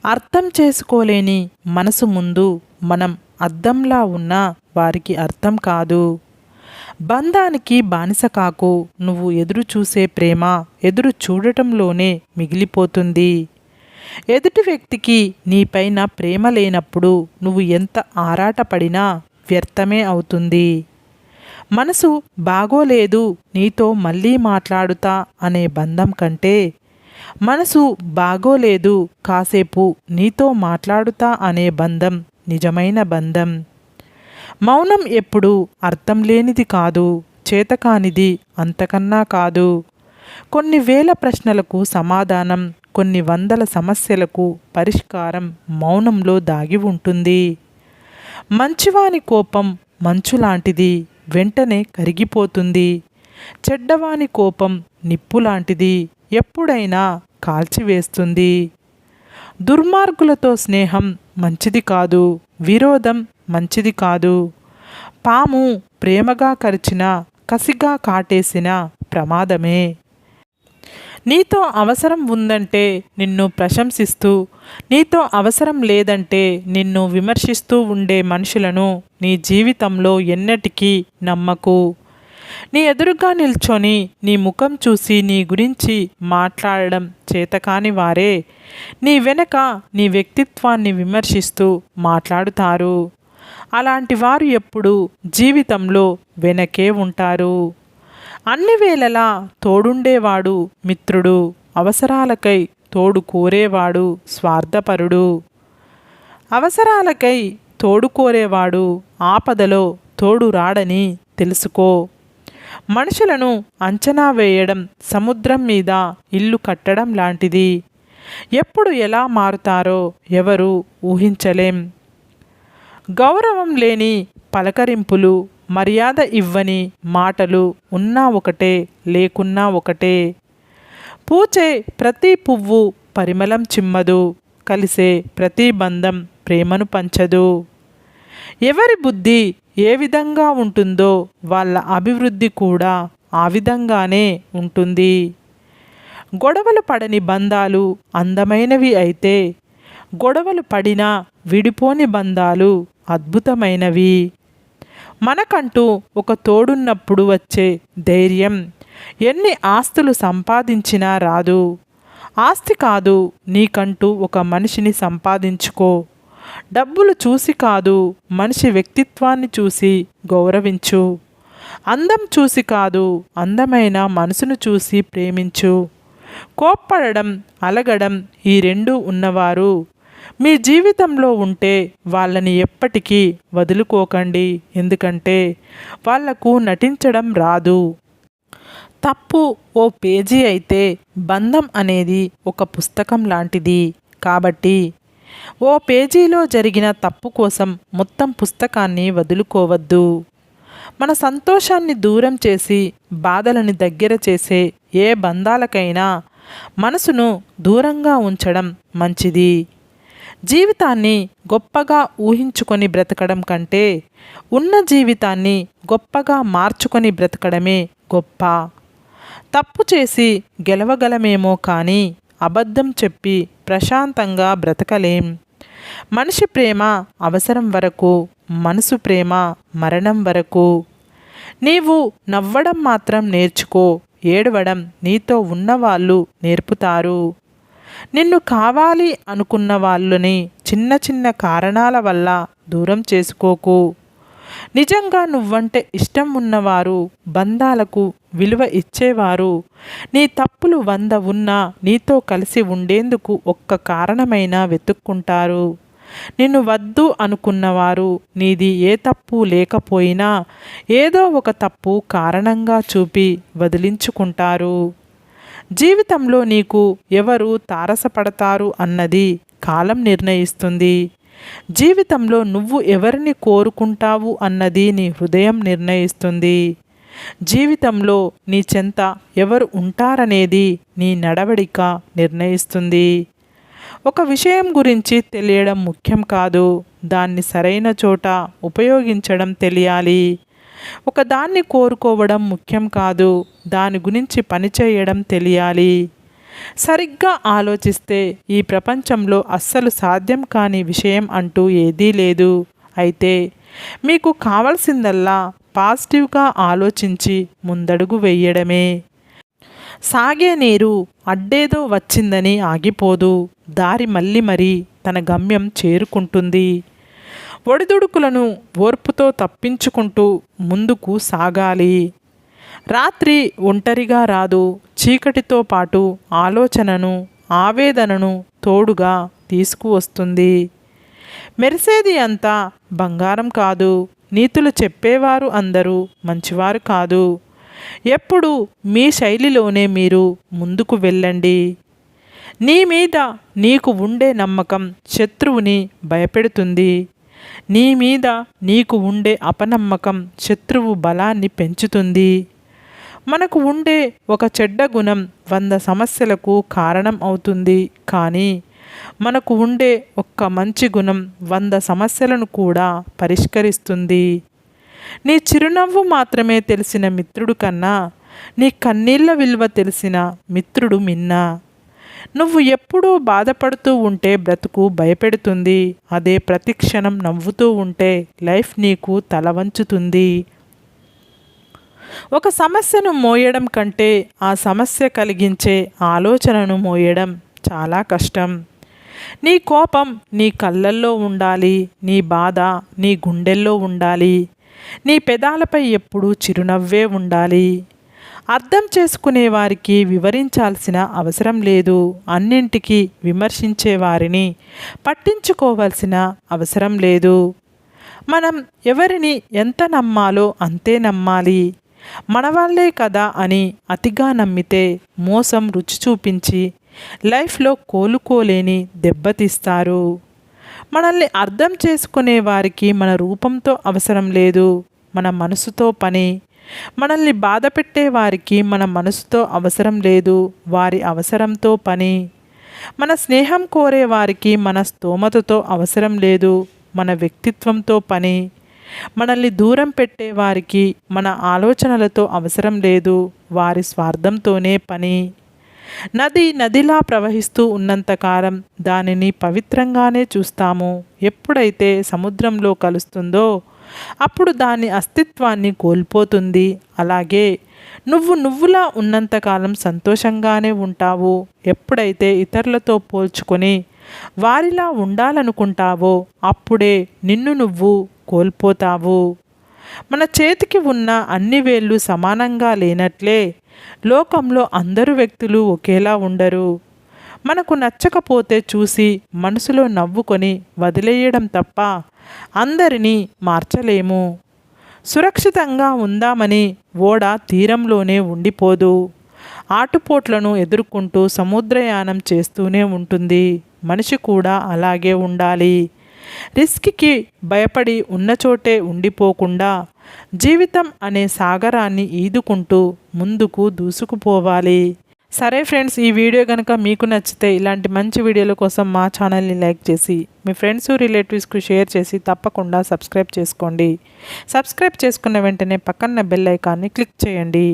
అర్థం చేసుకోలేని మనసు ముందు మనం అద్దంలా ఉన్నా వారికి అర్థం కాదు. బంధానికి బానిస కాకు. నువ్వు ఎదురు చూసే ప్రేమ ఎదురు చూడటంలోనే మిగిలిపోతుంది. ఎదుటి వ్యక్తికి నీపైన ప్రేమ లేనప్పుడు నువ్వు ఎంత ఆరాటపడినా వ్యర్థమే అవుతుంది. మనసు బాగోలేదు నీతో మళ్ళీ మాట్లాడుతా అనే బంధం కంటే, మనసు బాగోలేదు కాసేపు నీతో మాట్లాడుతా అనే బంధం నిజమైన బంధం. మౌనం ఎప్పుడు అర్థం లేనిది కాదు, చేతకానిది అంతకన్నా కాదు. కొన్ని వేల ప్రశ్నలకు సమాధానం, కొన్ని వందల సమస్యలకు పరిష్కారం మౌనంలో దాగి ఉంటుంది. మంచివాని కోపం మంచులాంటిది, వెంటనే కరిగిపోతుంది. చెడ్డవాని కోపం నిప్పులాంటిది, ఎప్పుడైనా కాల్చివేస్తుంది. దుర్మార్గులతో స్నేహం మంచిది కాదు, విరోధం మంచిది కాదు. పాము ప్రేమగా కరిచిన, కసిగా కాటేసిన ప్రమాదమే. నీతో అవసరం ఉందంటే నిన్ను ప్రశంసిస్తూ, నీతో అవసరం లేదంటే నిన్ను విమర్శిస్తూ ఉండే మనుషులను నీ జీవితంలో ఎన్నటికీ నమ్మకు. నీ ఎదురుగా నిల్చొని నీ ముఖం చూసి నీ గురించి మాట్లాడడం చేతకాని వారే నీ వెనక నీ వ్యక్తిత్వాన్ని విమర్శిస్తూ మాట్లాడుతారు. అలాంటి వారు ఎప్పుడు జీవితంలో వెనకే ఉంటారు. అన్ని వేళలా తోడుండేవాడు మిత్రుడు, అవసరాలకై తోడు కోరేవాడు స్వార్థపరుడు. అవసరాలకై తోడు కోరేవాడు ఆపదలో తోడు రాడని తెలుసుకో. మనుషులను అంచనా వేయడం సముద్రం మీద ఇల్లు కట్టడం లాంటిది. ఎప్పుడు ఎలా మారుతారో ఎవరు ఊహించలేం. గౌరవం లేని పలకరింపులు, మర్యాద ఇవ్వని మాటలు ఉన్నా ఒకటే, లేకున్నా ఒకటే. పూచే ప్రతి పువ్వు పరిమళం చిమ్మదు, కలిసే ప్రతి బంధం ప్రేమను పంచదు. ఎవరి బుద్ధి ఏ విధంగా ఉంటుందో వాళ్ళ అభివృద్ధి కూడా ఆ విధంగానే ఉంటుంది. గొడవలు పడని బంధాలు అందమైనవి అయితే, గొడవలు పడినా విడిపోని బంధాలు అద్భుతమైనవి. మనకంటూ ఒక తోడున్నప్పుడు వచ్చే ధైర్యం ఎన్ని ఆస్తులు సంపాదించినా రాదు. ఆస్తి కాదు, నీకంటూ ఒక మనిషిని సంపాదించుకో. డబ్బులు చూసి కాదు, మనిషి వ్యక్తిత్వాన్ని చూసి గౌరవించు. అందం చూసి కాదు, అందమైన మనసును చూసి ప్రేమించు. కోప్పడడం, అలగడం ఈ రెండూ ఉన్నవారు మీ జీవితంలో ఉంటే వాళ్ళని ఎప్పటికీ వదులుకోకండి. ఎందుకంటే వాళ్లకు నటించడం రాదు. తప్పు ఓ పేజీ అయితే బంధం అనేది ఒక పుస్తకం లాంటిది. కాబట్టి ఓ పేజీలో జరిగిన తప్పు కోసం మొత్తం పుస్తకాన్ని వదులుకోవద్దు. మన సంతోషాన్ని దూరం చేసి బాధలని దగ్గర చేసే ఏ బంధాలకైనా మనసును దూరంగా ఉంచడం మంచిది. జీవితాన్ని గొప్పగా ఊహించుకొని బ్రతకడం కంటే ఉన్న జీవితాన్ని గొప్పగా మార్చుకొని బ్రతకడమే గొప్ప. తప్పు చేసి గెలవగలమేమో కానీ అబద్ధం చెప్పి ప్రశాంతంగా బ్రతకలేం. మనిషి ప్రేమ అవసరం వరకు, మనసు ప్రేమ మరణం వరకు. నీవు నవ్వడం మాత్రం నేర్చుకో, ఏడవడం నీతో ఉన్నవాళ్ళు నేర్పుతారు. నిన్ను కావాలి అనుకున్న వాళ్ళని చిన్న చిన్న కారణాల వల్ల దూరం చేసుకోకు. నిజంగా నువ్వంటే ఇష్టం ఉన్నవారు, బంధాలకు విలువ ఇచ్చేవారు నీ తప్పులు 100 ఉన్నా నీతో కలిసి ఉండేందుకు ఒక్క కారణమైనా వెతుక్కుంటారు. నిన్ను వద్దు అనుకున్నవారు నీది ఏ తప్పు లేకపోయినా ఏదో ఒక తప్పు కారణంగా చూపి వదిలించుకుంటారు. జీవితంలో నీకు ఎవరు తారసపడతారు అన్నది కాలం నిర్ణయిస్తుంది. జీవితంలో నువ్వు ఎవరిని కోరుకుంటావు అన్నది నీ హృదయం నిర్ణయిస్తుంది. జీవితంలో నీ చెంత ఎవరు ఉంటారనేది నీ నడవడిక నిర్ణయిస్తుంది. ఒక విషయం గురించి తెలియడం ముఖ్యం కాదు, దాన్ని సరైన చోట ఉపయోగించడం తెలియాలి. ఒక దాన్ని కోరుకోవడం ముఖ్యం కాదు, దాని గురించి పనిచేయడం తెలియాలి. సరిగ్గా ఆలోచిస్తే ఈ ప్రపంచంలో అస్సలు సాధ్యం కాని విషయం అంటూ ఏదీ లేదు. అయితే మీకు కావలసిందల్లా పాజిటివ్గా ఆలోచించి ముందడుగు వేయడమే. సాగే నీరు అడ్డేదో వచ్చిందని ఆగిపోదు, దారి మళ్ళీ మరీ తన గమ్యం చేరుకుంటుంది. ఒడిదుడుకులను ఓర్పుతో తప్పించుకుంటూ ముందుకు సాగాలి. రాత్రి ఒంటరిగా రాదు, చీకటితో పాటు ఆలోచనను, ఆవేదనను తోడుగా తీసుకువస్తుంది. మెరిసేది అంతా బంగారం కాదు, నీతులు చెప్పేవారు అందరూ మంచివారు కాదు. ఎప్పుడు మీ శైలిలోనే మీరు ముందుకు వెళ్ళండి. నీ మీద నీకు ఉండే నమ్మకం శత్రువుని భయపెడుతుంది. నీ మీద నీకు ఉండే అపనమ్మకం శత్రువు బలాన్ని పెంచుతుంది. మనకు ఉండే ఒక చెడ్డ గుణం 100 సమస్యలకు కారణం అవుతుంది, కానీ మనకు ఉండే ఒక్క మంచి గుణం 100 సమస్యలను కూడా పరిష్కరిస్తుంది. నీ చిరునవ్వు మాత్రమే తెలిసిన మిత్రుడు కన్నా నీ కన్నీళ్ల విలువ తెలిసిన మిత్రుడు మిన్నా. నువ్వు ఎప్పుడూ బాధపడుతూ ఉంటే బ్రతుకు భయపెడుతుంది. అదే ప్రతిక్షణం నవ్వుతూ ఉంటే లైఫ్ నీకు తల వంచుతుంది. ఒక సమస్యను మోయడం కంటే ఆ సమస్య కలిగించే ఆలోచనను మోయడం చాలా కష్టం. నీ కోపం నీ కళ్ళల్లో ఉండాలి, నీ బాధ నీ గుండెల్లో ఉండాలి, నీ పెదాలపై ఎప్పుడూ చిరునవ్వే ఉండాలి. అర్థం చేసుకునే వారికి వివరించాల్సిన అవసరం లేదు, అన్నింటికీ విమర్శించే వారిని పట్టించుకోవాల్సిన అవసరం లేదు. మనం ఎవరిని ఎంత నమ్మాలో అంతే నమ్మాలి. మనవాళ్లే కదా అని అతిగా నమ్మితే మోసం రుచి చూపించి లైఫ్లో కోలుకోలేని దెబ్బతీస్తారు. మనల్ని అర్థం చేసుకునే వారికి మన రూపంతో అవసరం లేదు, మన మనసుతో పని. మనల్ని బాధ పెట్టే వారికి మన మనసుతో అవసరం లేదు, వారి అవసరంతో పని. మన స్నేహం కోరే వారికి మన స్తోమతతో అవసరం లేదు, మన వ్యక్తిత్వంతో పని. మనల్ని దూరం పెట్టే వారికి మన ఆలోచనలతో అవసరం లేదు, వారి స్వార్థంతోనే పని. నది నదిలా ప్రవహిస్తూ ఉన్నంతకాలం దానిని పవిత్రంగానే చూస్తాము. ఎప్పుడైతే సముద్రంలో కలుస్తుందో అప్పుడు దాని అస్తిత్వాన్ని కోల్పోతుంది. అలాగే నువ్వులా ఉన్నంతకాలం సంతోషంగానే ఉంటావు. ఎప్పుడైతే ఇతరులతో పోల్చుకొని వారిలా ఉండాలనుకుంటావో అప్పుడే నిన్ను నువ్వు కోల్పోతావు. మన చేతికి ఉన్న అన్ని వేళ్ళు సమానంగా లేనట్లే లోకంలో అందరు వ్యక్తులు ఒకేలా ఉండరు. మనకు నచ్చకపోతే చూసి మనసులో నవ్వుకొని వదిలేయడం తప్ప అందరినీ మార్చలేము. సురక్షితంగా ఉందామని ఓడ తీరంలోనే ఉండిపోదు, ఆటుపోట్లను ఎదుర్కొంటూ సముద్రయానం చేస్తూనే ఉంటుంది. మనిషి కూడా అలాగే ఉండాలి. రిస్క్కి భయపడి ఉన్నచోటే ఉండిపోకుండా జీవితం అనే సాగరాన్ని ఈదుకుంటూ ముందుకు దూసుకుపోవాలి. సరే ఫ్రెండ్స్, ఈ వీడియో కనుక మీకు నచ్చితే ఇలాంటి మంచి వీడియోల కోసం మా ఛానల్ని లైక్ చేసి మీ ఫ్రెండ్స్ రిలేటివ్స్కు షేర్ చేసి తప్పకుండా సబ్స్క్రైబ్ చేసుకోండి. సబ్స్క్రైబ్ చేసుకున్న వెంటనే పక్కన బెల్ ఐకాన్ని క్లిక్ చేయండి.